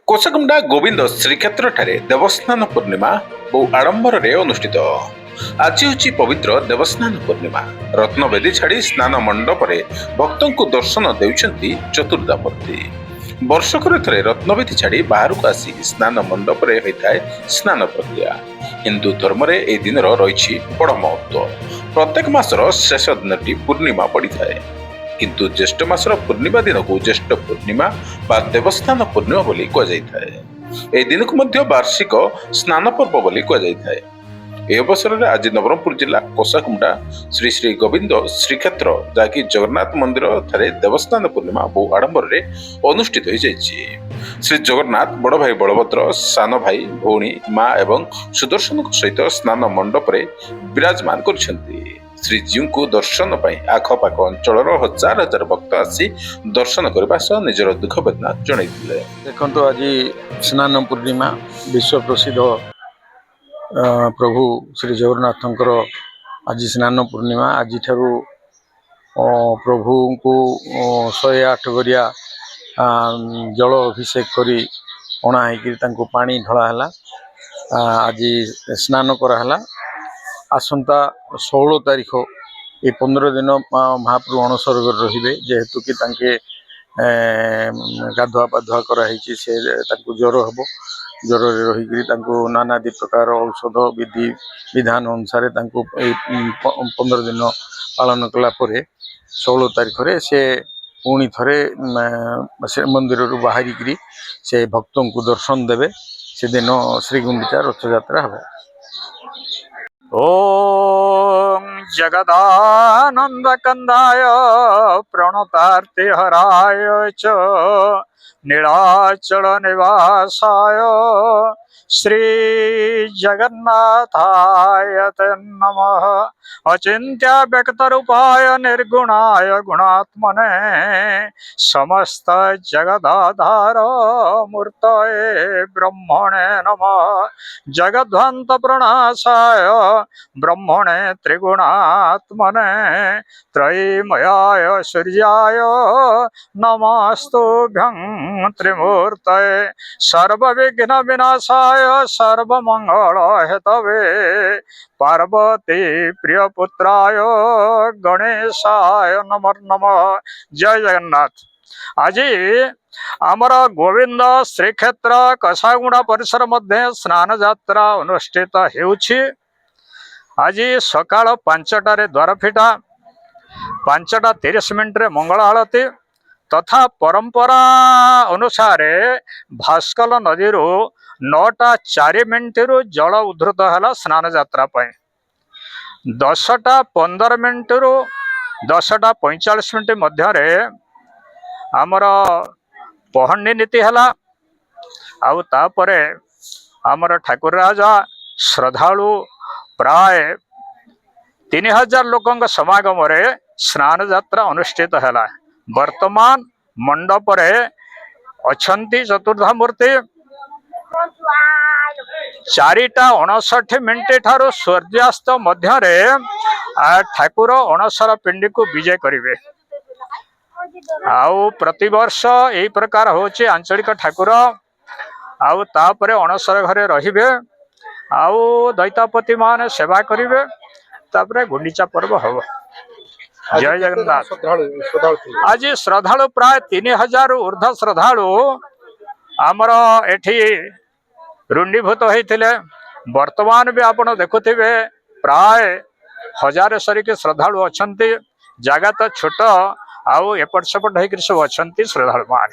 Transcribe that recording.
कोसगुंडा गोविंद श्रीक्षेत्र ठारे देवस्नान पूर्णिमा बहु आडंबर अनुष्ठित। आज हूँ पवित्र देवस्नान पूर्णिमा। रत्नवेदी छाड़ी स्नान मंडप भक्तों को दर्शन देउछंती चतुर्धामूर्ति। वर्षक थे रत्नवेदी छाड़ी बाहर को आसी स्नान मंडप होता है स्नान प्रक्रिया। हिंदू धर्म ए दिन रही बड़ महत्व। प्रत्येक मासर शेष दिन पूर्णिमा पड़ी थाए, किंतु ज्येष्ठ मासर पूर्णिमा दिन को ज्येष्ठ पूर्णिमा बा देवस्नान पूर्णिमा बोली कहुए। दिन को मध्य वार्षिक स्नान पर्व बोली कहुए। यह अवसर में आज नवरंगपुर जिला कोसाकुंडा श्री श्री गोविंद श्रीक्षेत्र जहाँकि जगन्नाथ मंदिर ठारे देवस्नान पूर्णिमा बहु आडंबर अनुष्ठित हो जाइए। श्री जगन्नाथ बड़ भाई बलभद्र, सान भाई भौणी माँ एवं सुदर्शन सहित स्नान मंडप विराजमान कर श्रीजीव को दर्शन आखपाख अंचल हजार हजार भक्त आसी दर्शन करने सह निजर दुख वेदना जन। देखो आज स्नान पूर्णिमा विश्व प्रसिद्ध प्रभु श्री जगन्नाथंकर आज स्नान पूर्णिमा। आज प्रभु को 108 गरिया जल अभिषेक करी अणा हो पानी ढलाला। आज स्नान कराला। आसंता 16 तारीख ये 15 दिन महाप्रभु अणसर रे जेहेतु कि तांके गाधुआ पाधुआ कराई से ज्वर हम। ज्वर रही नानादि प्रकार औषध विधि विधान अनुसार 15 दिन पालन कलापर 16 तारीख से पुणी थे मंदिर बाहरी से भक्तों को दर्शन देवे। से दिन श्रीगुंडिचा रथ यात्रा हम। ओम जगदानंद कंदाय प्रणतार्ति हराय च नीलाचल निवासाय श्री जगन्नाथाय ते नमः। अचिंत्य व्यक्त रूपाय निर्गुणाय गुणात्मने समस्त जगदाधार मूर्तये ब्रह्मणे नमः। जगद्ध्वंत प्रणाशाय ब्रह्मणे त्रिगुणात्मने त्रयीमयाय सूर्याय नमस्तुभ्यं त्रिमूर्तये सर्वविघ्न विनाशाय सर्वमंगल हेतवे पार्वती प्रियपुत्राय गणेशाय नमो नमः। जय जगन्नाथ। आज आमर गोविंद श्रीक्षेत्र कसागुड़ा परिसर मध्य स्नान यात्रा अनुष्ठित होउछि। आज सकाळ 5टारे द्वार फिटा, 5:30 मिनिट्रे मंगल आलती तथा परंपरा अनुसार भास्कल नदी 9:04 जल उद्धृत है स्नान यात्रा 10:15 रु 10:45 मध्य आमर पहंडी नीति है। आमर ठाकुर राजा श्रद्धालु प्राय 3000 लोकों समागम स्नान यात्रा अनुष्ठित है। वर्तमान मंडप रे अछंती चतुर्धामूर्ति 4:59 ठारू सूर्यास्त मध्य ठाकुर अणसर पिंडी को विजय करिवे। आउ प्रतिवर्ष यही प्रकार होची आंचलिक ठाकुर आउ तापरे अणसर घरे रहिबे। आउ दैतापति मान सेवा करिवे। तापरे गुंडीचा पर्व हबो। जय जगन्नाथ। आज श्रद्धालु प्राय 3000 ऊर्ध्व श्रद्धालु आमर एठी रुंडीभूत होते। वर्तमान भी आपण देखुथिबे प्राय 1000 सरिक श्रद्धालु अछंती। जगह तो छोट आउ एपट सेपट होकर सब अछंती श्रद्धालु मान।